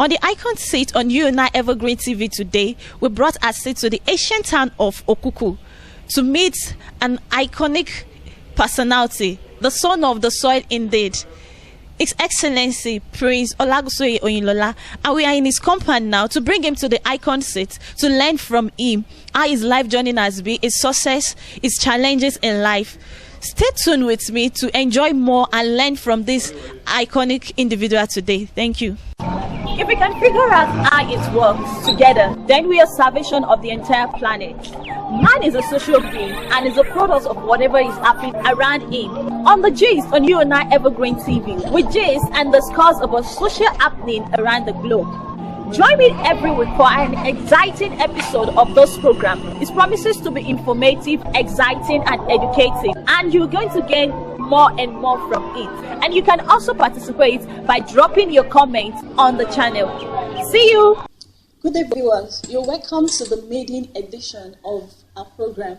On the icon seat on UNI Evergreen TV today, we brought our seat to the ancient town of Okuku to meet an iconic personality, the son of the soil indeed, His Excellency Prince Olagunsoye Oyinlola, and we are in his compound now to bring him to the icon seat to learn from him how his life journey has been, his success, his challenges in life. Stay tuned with me to enjoy more and learn from this iconic individual today. Thank you. If we can figure out how it works together, then we are salvation of the entire planet. Man is a social being and is a product of whatever is happening around him. On the Gist on UNI Evergreen TV, we gist and discuss about social happening around the globe. Join me every week for an exciting episode of this program. It promises to be informative, exciting, and educative, and you're going to gain more and more from it. And you can also participate by dropping your comments on the channel. See you. Good day, viewers. You're welcome to the maiden edition of our program,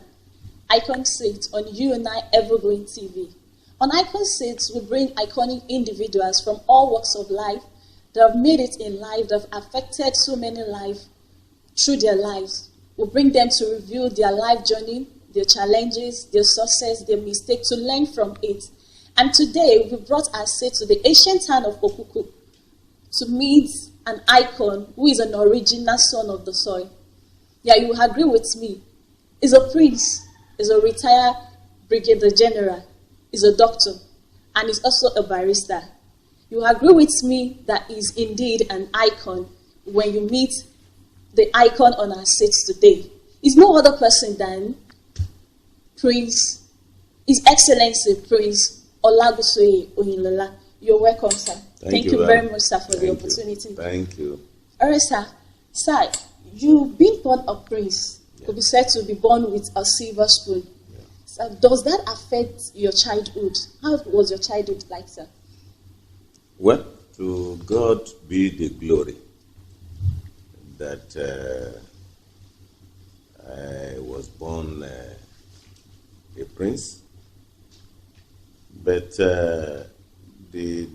Icon Seat on UNI Evergreen TV. On Icon Seats, we bring iconic individuals from all walks of life that have made it in life, that have affected so many lives through their lives. We bring them to review their life journey, their challenges, their success, their mistakes, to learn from it. And today, we brought our seat to the ancient town of Okuku to meet an icon who is an original son of the soil. Yeah, you will agree with me. He's a prince, he's a retired brigadier general, he's a doctor, and he's also a barrister. You agree with me that he's indeed an icon when you meet the icon on our seats today. He's no other person than Prince, His Excellency Prince Olagunsoye Oyinlola. You're welcome, sir. Thank you very much, sir, for the opportunity. Thank you. All right, sir. Sir, you've been born a prince. Yeah. Could be said to be born with a silver spoon. Yeah. So does that affect your childhood? How was your childhood like, sir? Well, to God be the glory that I was born a prince, but the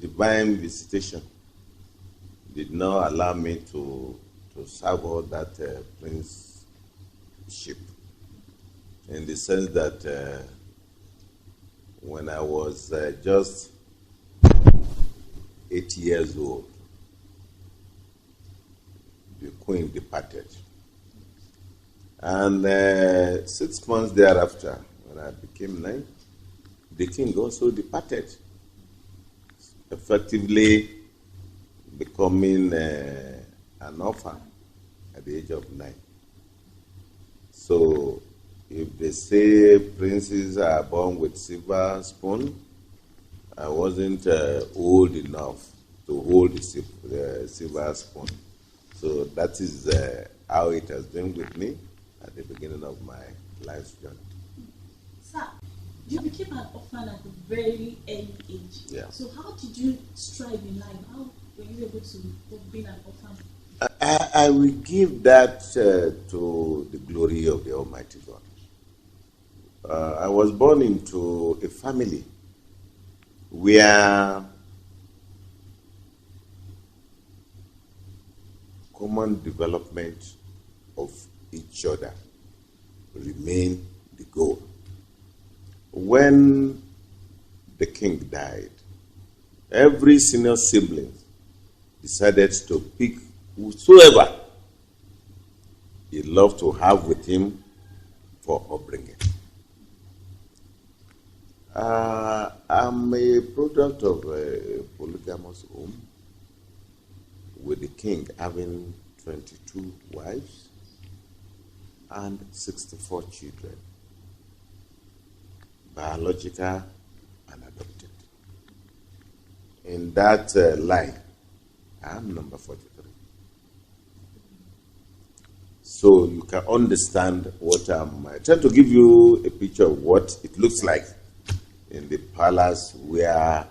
divine visitation did not allow me to serve all that princeship, in the sense that when I was just 8 years old, the queen departed. And 6 months thereafter, when I became 9, the king also departed, effectively becoming an orphan at the age of 9. So, if they say princes are born with silver spoon, I wasn't old enough to hold the silver spoon. So that is how it has been with me at the beginning of my life's journey. Sir, you became an orphan at a very early age. Yeah. So how did you strive in life? How were you able to be an orphan? I will give that to the glory of the Almighty God. I was born into a family where common development of each other remain the goal. When the king died, every senior sibling decided to pick whosoever he loved to have with him for upbringing. I'm a product of a polygamous home, with the king having 22 wives and 64 children, biological and adopted. In that line, I'm number 43. So you can understand what I'm trying to give you a picture of what it looks like in the palace where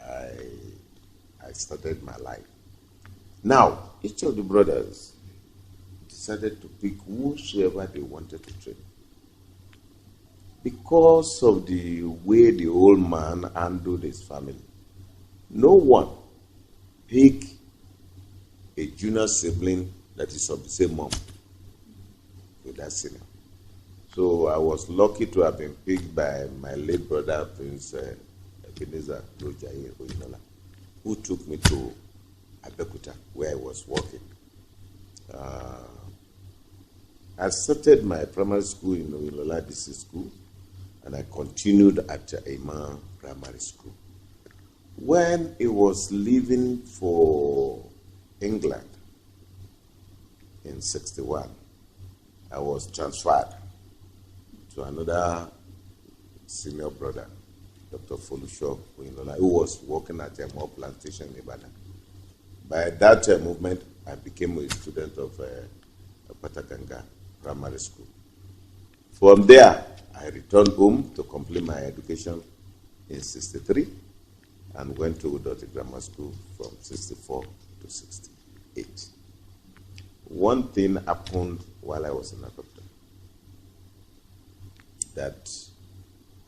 I started my life. Now, each of the brothers decided to pick whosoever they wanted to train. Because of the way the old man handled his family, no one picked a junior sibling that is of the same mom with that senior. So I was lucky to have been picked by my late brother, Prince Ebenezer Oyinlola, who took me to Abeokuta, where I was working. I started my primary school in Oyinlola DC school, and I continued at Ima Primary School. When he was leaving for England in 1961, I was transferred to another senior brother, Dr. Folusho Oyinlola, who was working at a more plantation in Ibadan. By that movement, I became a student of Pataganga Primary School. From there, I returned home to complete my education in 1963 and went to Udoti Grammar School from 1964 to 1968. One thing happened while I was in Abeokuta that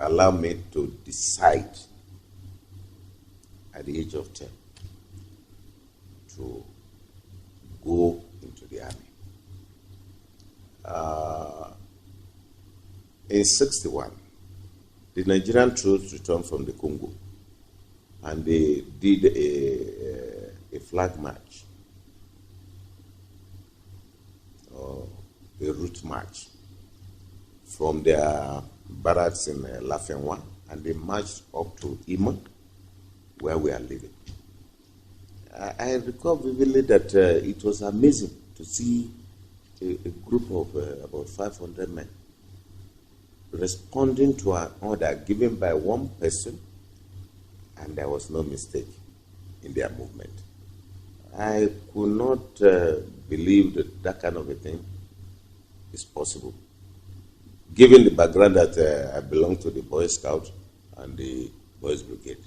allowed me to decide at the age of 10 to go into the army. In 1961, the Nigerian troops returned from the Congo, and they did a flag march, or a route march, from their barracks in Lafenwa, and they marched up to Ima, where we are living. I recall vividly that it was amazing to see a group of about 500 men responding to an order given by one person, and there was no mistake in their movement. I could not believe that that kind of a thing is possible, given the background that I belong to the Boy Scout and the Boys Brigade.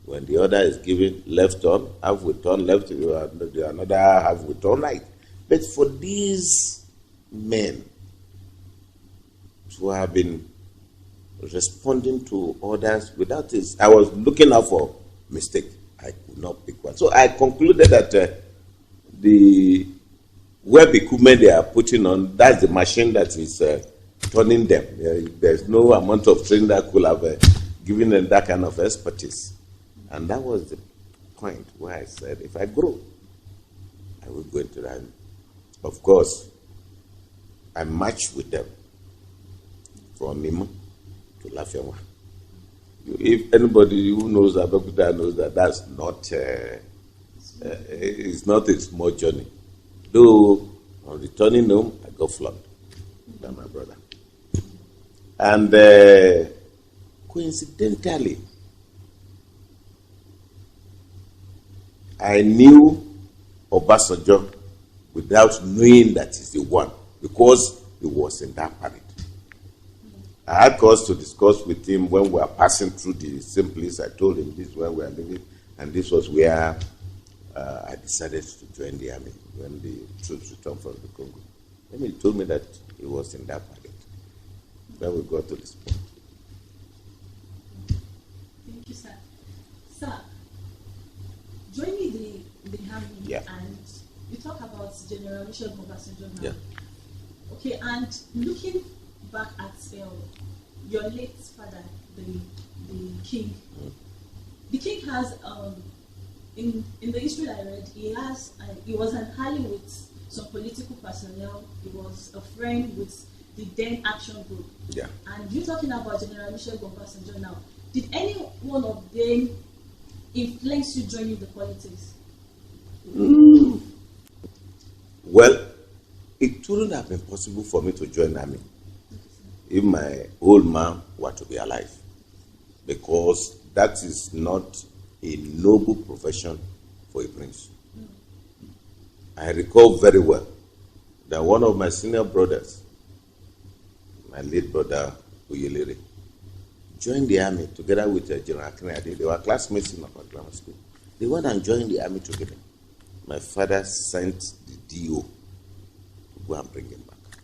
When the order is given, left turn, half we turn left, the another half we turn right. But for these men to have been responding to orders without this, I was looking out for mistake. I could not pick one. So I concluded that the web equipment they are putting on, that's the machine that is turning them. There's no amount of training that could have given them that kind of expertise. And that was the point where I said, if I grow, I will go into that. Of course, I marched with them from Nima to Lafenwa. If anybody who knows Abeokuta knows that that's not, it's not a small journey. Though on returning home, I got flogged by my brother. And coincidentally, I knew Obasanjo without knowing that he's the one, because he was in that parade. I had cause to discuss with him when we were passing through the same place. I told him this is where we are living, and this was where I decided to join the army when the troops returned from the Congo. Then he told me that he was in that parade. Then we got to this point. Thank you, sir. Sir, joining the army, and you talk about General Obasanjo now. Yeah. Okay, and looking back at your late father, the king. The king has in the history I read, he was an ally with some political personnel. He was a friend with the then Action Group. Yeah. And you're talking about General Obasanjo now. Did any one of them influence you joining the politics? Well, it wouldn't have been possible for me to join the army if my old man were to be alive, because that is not a noble profession for a prince. I recall very well that one of my senior brothers, my late brother Oyelere, joined the army together with General Kennedy. They were classmates in our grammar school. They went and joined the army together. My father sent the DO to go and bring him back.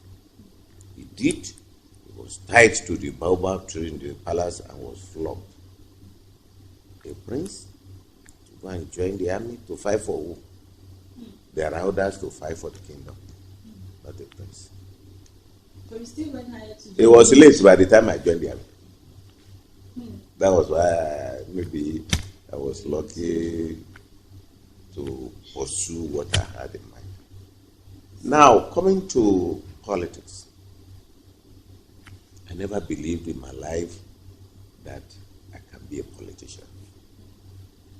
He did. He was tied to the baobab tree in the palace and was flogged. A prince to go and join the army to fight for who? There are others to fight for the kingdom, not a prince. But you still went higher to. It was late by the time I joined the army. That was why maybe I was lucky to pursue what I had in mind. Now, coming to politics, I never believed in my life that I can be a politician.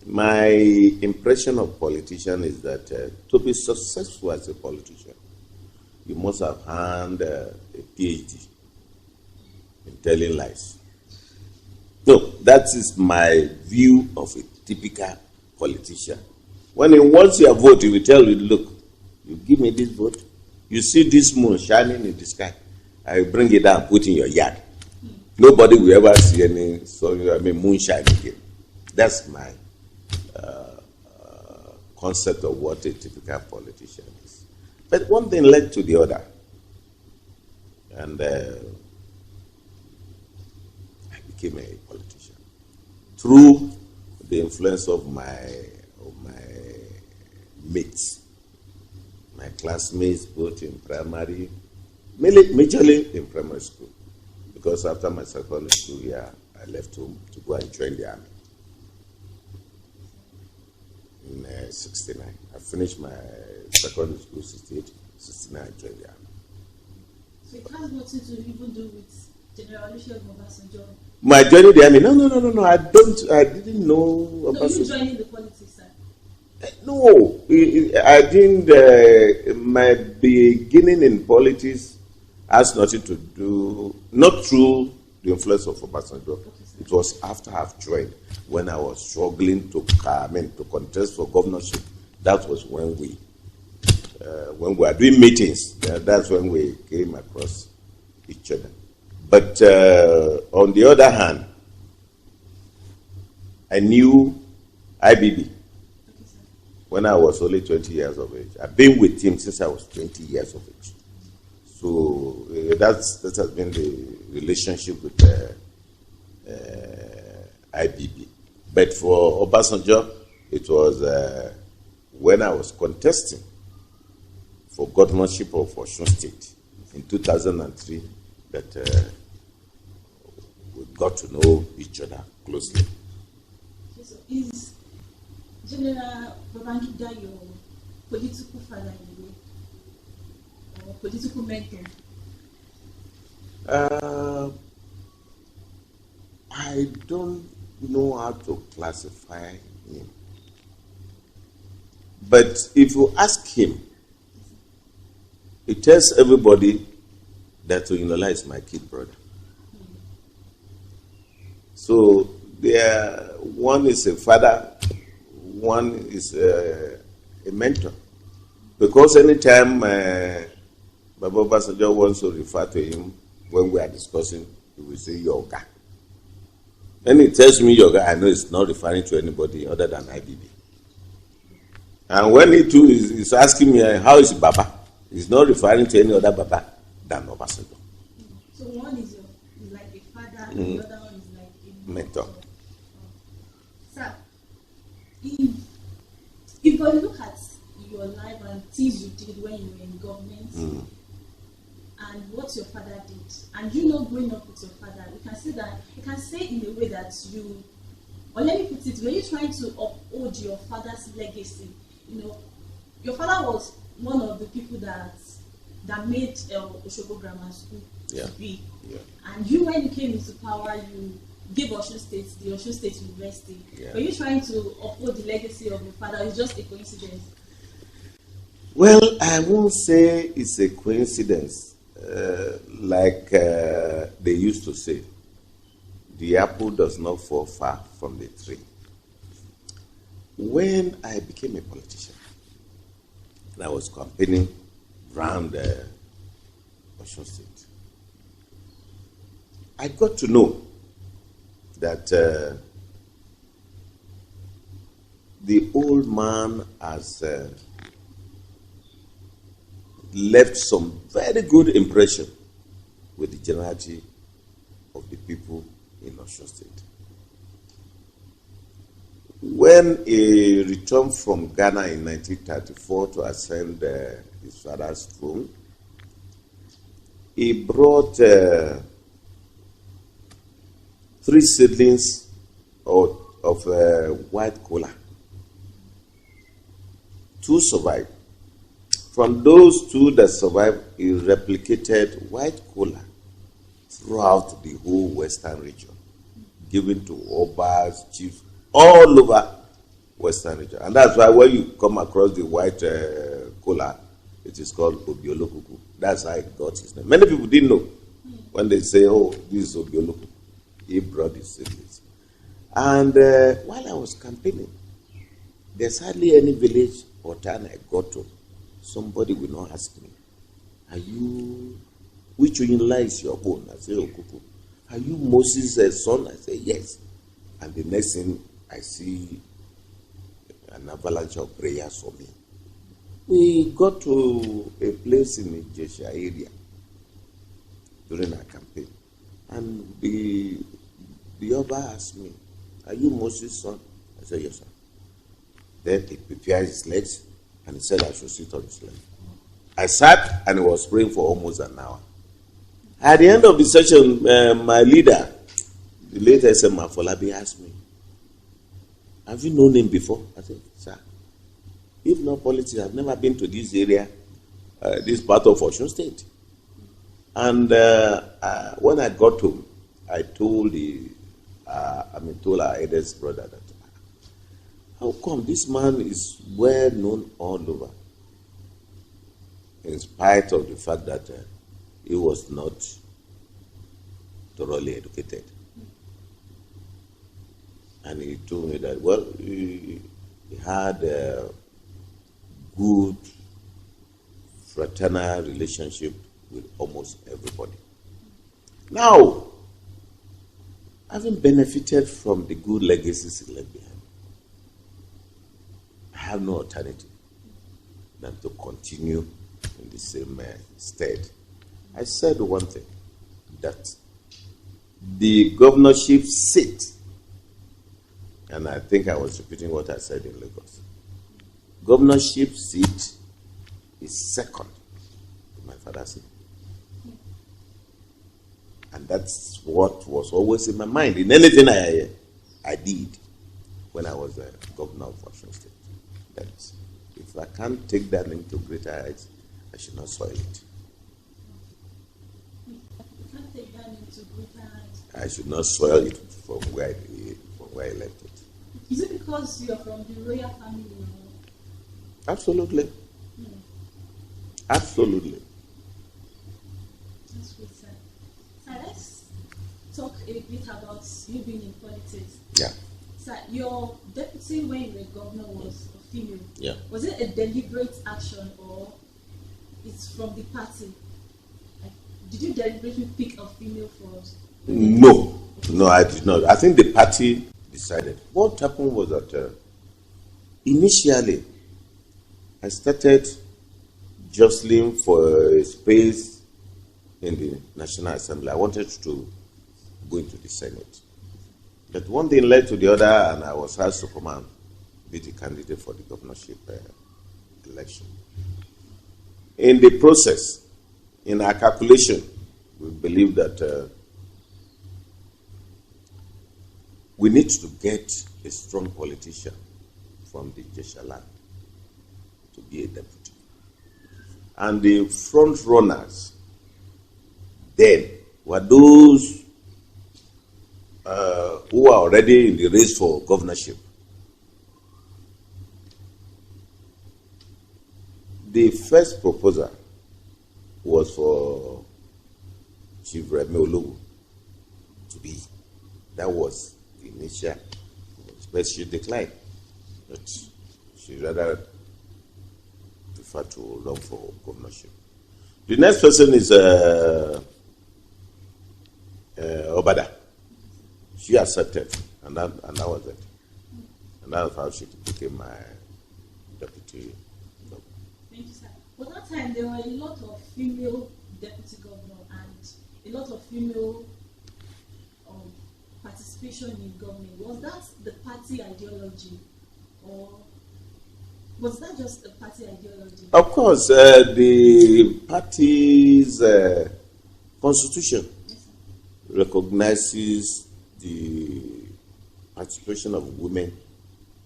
My impression of politician is that to be successful as a politician, you must have earned a PhD in telling lies. No, that is my view of a typical politician. When he wants your vote, he will tell you, look, you give me this vote, you see this moon shining in the sky, I will bring it down, put in your yard. Nobody will ever see any moonshine again. That's my concept of what a typical politician is. But one thing led to the other. And I became a politician through the influence of my mates, my classmates, both in primary, majorly in primary school. Because after my secondary school year, I left home to go and join the army. In 69. I finished my secondary school 68, 69, I joined the army. So it has nothing to even do with General Olusegun Obasanjo? My joining the army? No. I didn't know Obasanjo. So you joining the politics, sir? No, I didn't. My beginning in politics has nothing to do, not through the influence of Obasanjo. Okay, it was after I've joined, when I was struggling to contest for governorship. That was when we were doing meetings. That's when we came across each other. But on the other hand, I knew IBB when I was only 20 years of age. I've been with him since I was 20 years of age. So that has been the relationship with IBB. But for Obasanjo, it was when I was contesting for governorship of Osun State in 2003 that we got to know each other closely. So is General Babangida your political father in a way, or political mentor? I don't know how to classify him. But if you ask him, he tells everybody that Oyinlola is my kid brother. So one is a father, one is a mentor. Because anytime Baba Obasanjo wants to refer to him when we are discussing, he will say Yoga. When he tells me Yoga, I know it's not referring to anybody other than IBB. And when he too is asking me, how is Baba? He's not referring to any other Baba than Obasanjo. So one is like a father, and the other one is like a mentor. Sir, if you look at your life and things you did when you were in government, and what your father did, and you know growing up with your father, you can say in a way that you, or let me put it, were you trying to uphold your father's legacy? You know, your father was one of the people that made Osogbo Grammar School to be. Yeah. And you, when you came into power, you gave the Osun State University. Yeah. Were you trying to uphold the legacy of your father? It's just a coincidence. Well, I won't say it's a coincidence. Like they used to say, the apple does not fall far from the tree. When I became a politician, and I was campaigning around Osun State, I got to know that the old man has left some very good impression with the generality of the people in Osun State. When he returned from Ghana in 1934 to ascend his father's throne, he brought 3 seedlings of white kola. 2 survived. From those 2 that survived, he replicated white kola throughout the whole western region, given to obas, chiefs, all over western region. And that's why when you come across the white kola, it is called Obiolokuku. That's how it got his name. Many people didn't know. When they say, oh, this is Obiolokuku, he brought his siblings. And while I was campaigning, there's hardly any village or town I got to, somebody will not ask me, which Oyinlola is your own? I say, Okuku. Are you Moses' son? I say, yes. And the next thing, I see an avalanche of prayers for me. We got to a place in the Ijesha area during our campaign. And the Oba asked me, are you Moses' son? I said, yes, sir. Then he prepared his legs and he said I should sit on his leg. I sat and he was praying for almost an hour. At the end of the session, my leader, the late SM Afolabi, asked me, have you known him before? I said, sir, if not politics, I've never been to this area, this part of Osun State. And when I got home, I told told our eldest brother that, how come this man is well known all over, in spite of the fact that he was not thoroughly educated? And he told me that, well, he had a good fraternal relationship with almost everybody. Now, having benefited from the good legacies he left behind, I have no alternative than to continue in the same stead. I said one thing, that the governorship seat, and I think I was repeating what I said in Lagos, governorship seat is second to my father's seat. And that's what was always in my mind in anything I did when I was a governor of Osun State. That is, if I can't take that into greater heights, I should not soil it. You can't take that into greater heights. I should not soil it from where I left it. Is it because you're from the royal family? Absolutely. Absolutely. That's good, sir. So let's talk a bit about you being in politics. Yeah. Sir, your deputy when you were governor was a female. Yeah. Was it a deliberate action or it's from the party? Like, did you deliberately pick a female for us? No, I did not. I think the party decided. What happened was that initially I started jostling for a space in the National Assembly. I wanted to go into the Senate. But one thing led to the other, and I was asked to come and be the candidate for the governorship election. In the process, in our calculation, we believe that we need to get a strong politician from the Ijesha land to be a deputy. And the front runners then were those who were already in the race for governorship. The first proposal was for Chief Remi Ologun to be. That was the initial, but she declined. But she rather preferred to run for governorship. The next person is Obada. She accepted, and that was it. And that was how she became my deputy governor. Thank you, sir. But that time there were a lot of female deputy governor and a lot of female participation in government, was that the party ideology, or was that just a party ideology? Of course, the party's constitution recognizes the participation of women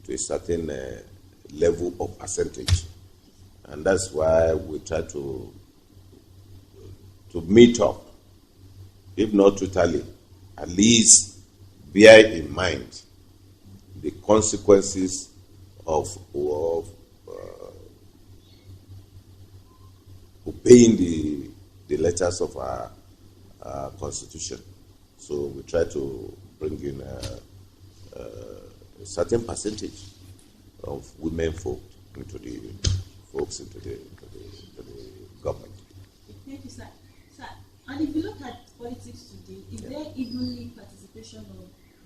to a certain level of percentage. And that's why we try to meet up, if not totally, at least bear in mind the consequences of obeying the letters of our constitution. So we try to bring in a certain percentage of women folk into the government. Thank you, sir. Sir, and if you look at politics today, is there evenly participation of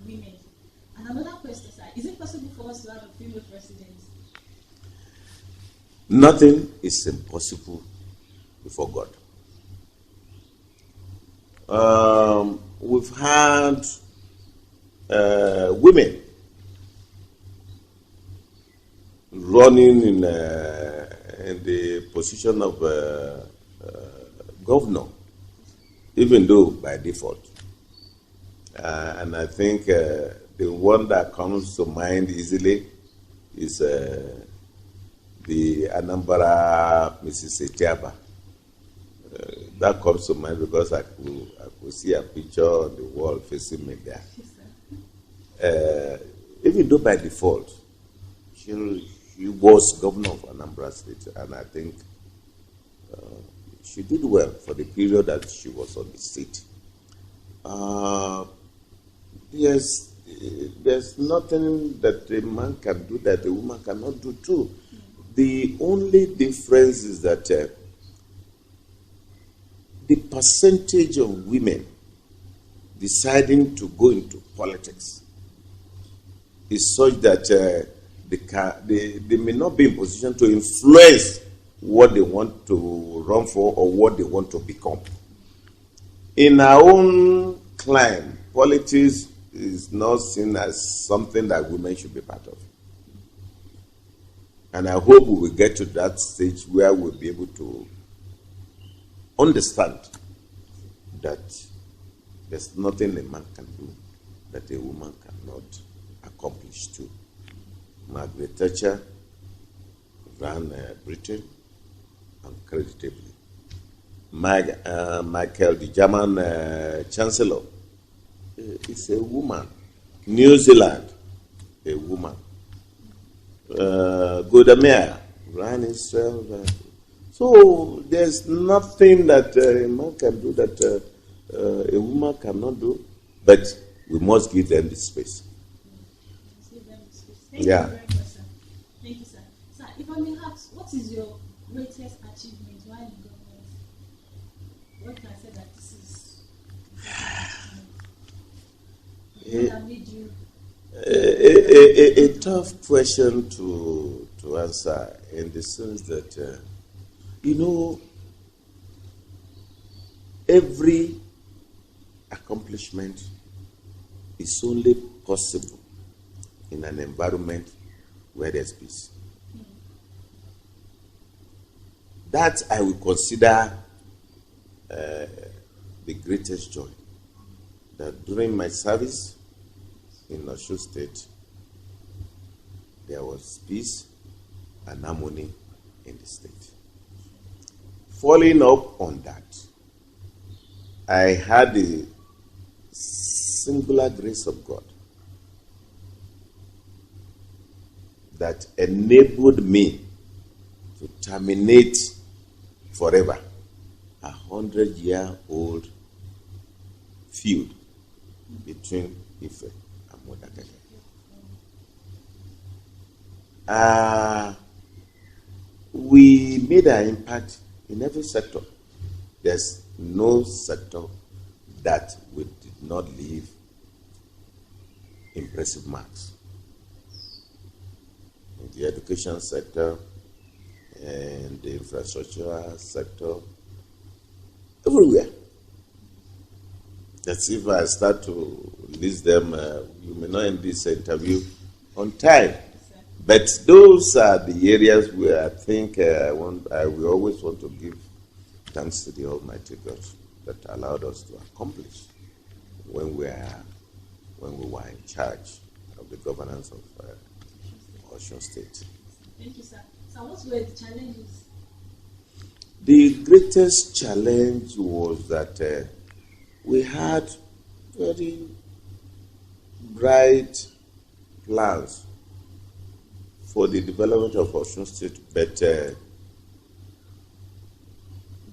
women? And another question, sir, is it possible for us to have a female president? Nothing is impossible before God. We've had women running in the position of governor, even though by default. And I think the one that comes to mind easily is the Anambra Mrs. Etiaba. That comes to mind because I could see a picture on the wall facing me there. Even though by default, she was governor of Anambra State, and I think she did well for the period that she was on the state. There's nothing that a man can do that a woman cannot do too. The only difference is that the percentage of women deciding to go into politics is such that they may not be in position to influence what they want to run for or what they want to become. In our own climb, politics is not seen as something that women should be part of. And I hope we will get to that stage where we'll be able to understand that there's nothing a man can do that a woman cannot accomplish too. Margaret Thatcher ran Britain uncreditably. Michael, the German Chancellor, is a woman. New Zealand, a woman. Golda Meir ran Israel. So there's nothing that a man can do that a woman cannot do, but we must give them the space. Thank you very much, sir. Thank you, sir. Sir, if I may ask, what is your greatest achievement while in government? What can I say that this is? What made you? A tough question to answer, in the sense that every accomplishment is only possible in an environment where there's peace. That I will consider the greatest joy. That during my service in Osun State, there was peace and harmony in the state. Following up on that, I had the singular grace of God that enabled me to terminate forever 100-year-old feud between Ife and Modakeke. We made an impact in every sector. There's no sector that we did not leave impressive marks. In the education sector, and the infrastructure sector, everywhere. That's if I start to list them, you may not end this interview on time. But those are the areas where I think I will always want to give thanks to the Almighty God that allowed us to accomplish when we were in charge of the governance of Osun State. Thank you, sir. So what were the challenges? The greatest challenge was that we had very bright plans for the development of Osun State, but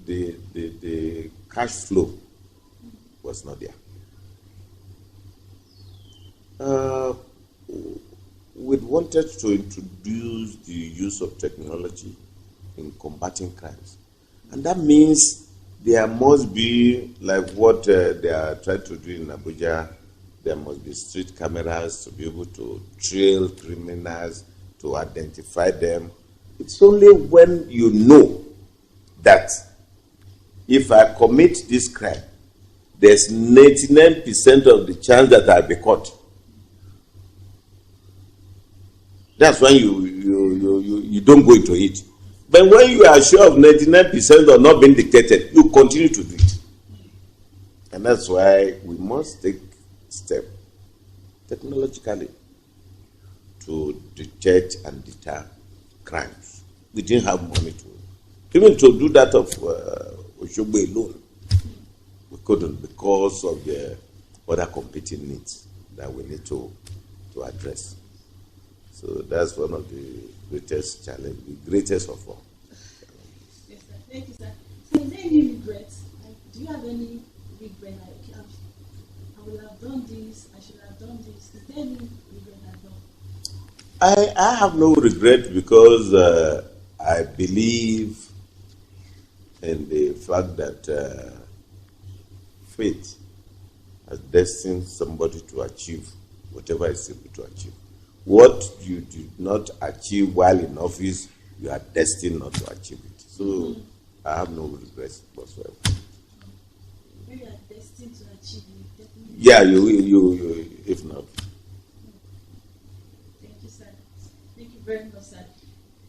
the cash flow was not there. We wanted to introduce the use of technology in combating crimes. And that means there must be, like what they are trying to do in Abuja, there must be street cameras to be able to trail criminals, to identify them. It's only when you know that if I commit this crime, there's 99% of the chance that I'll be caught. That's when you don't go into it. But when you are sure of 99% of not being dictated, you continue to do it. And that's why we must take steps technologically to detect and deter crimes. We didn't have money even to do that of Oshogbo alone. We couldn't because of the other competing needs that we need to address. So that's one of the greatest challenges, the greatest of all. Yes, sir. Thank you, sir. So is there any regrets? Like, do you have any regret? Like, okay, I would have done this, I should have done this. Is there any regret at all? I have no regret because I believe in the fact that faith has destined somebody to achieve whatever is able to achieve. What you did not achieve while in office, you are destined not to achieve it. So I have no regrets whatsoever. When you are destined to achieve it, definitely. Yeah, you if not. Thank you, sir. Thank you very much, sir.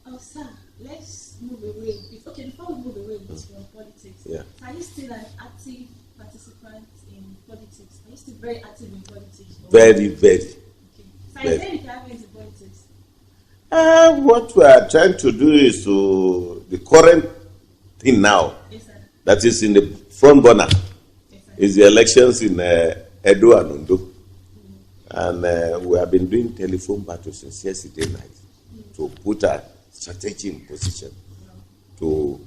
Oh, sir, let's move away. Okay, before we move away from politics, Yeah. are you still an active participant in politics? Are you still very active in politics? Very, very. So is there any requirement in politics? What we are trying to do is the current thing now, Yes, sir. that is in the front burner, Yes, sir. is the elections in Edo and Ondo. And we have been doing telephone battles since yesterday night to put our strategy in position to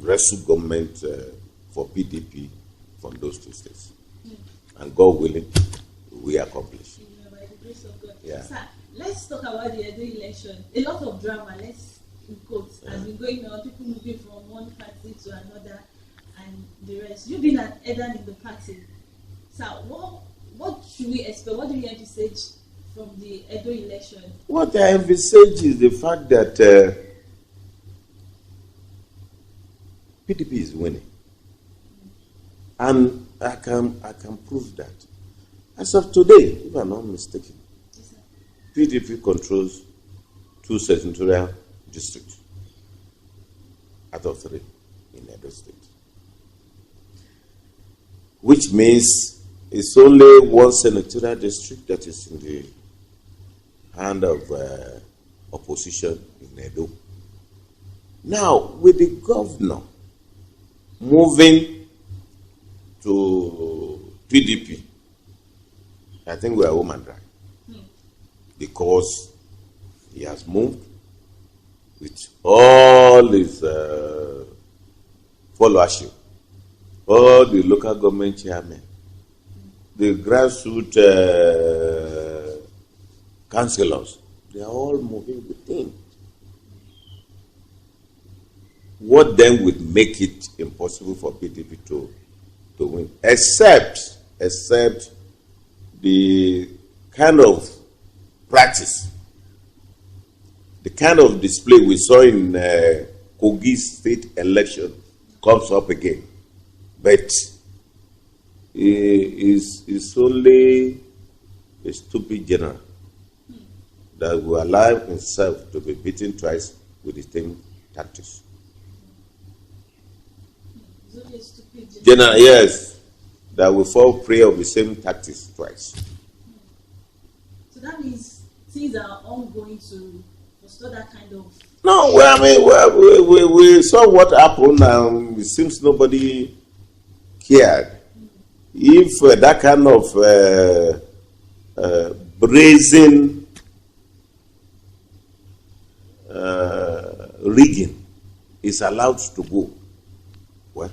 wrestle government for PDP from those two states. And God willing, we accomplish. By the grace of God. Yeah. Sir, let's talk about the Edo election. A lot of drama, let's in quotes, has been going on. People moving from one party to another and the rest. You've been an Edan in the party. Sir, what should we expect? What do you envisage from the Edo election? What I envisage is the fact that PDP is winning. And I can prove that. As of today, if I'm not mistaken, Yes, sir. PDP controls 2 senatorial districts out of 3 in Edo State. Which means it's only 1 senatorial district that is in the hand of opposition in Edo. Now, with the governor moving to PDP, I think we are home and dry. Because he has moved with all his followership, all the local government chairmen, the grassroots councillors, they are all moving with him. What then would make it impossible for PDP to win? Except the kind of practice, the kind of display we saw in Kogi state election comes up again. But is only a stupid general that will allow himself to be beaten twice with the same tactics. General, yes, that will fall prey of the same tactics twice. So that means things are ongoing to restore that kind of. No, well, I mean, we saw what happened, and it seems nobody cared. If that kind of brazen rigging is allowed to go, well,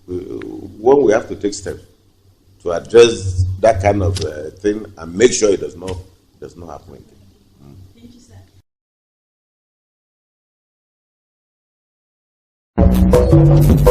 one, we have to take steps to address that kind of thing and make sure it does not happen again. Thank you, sir.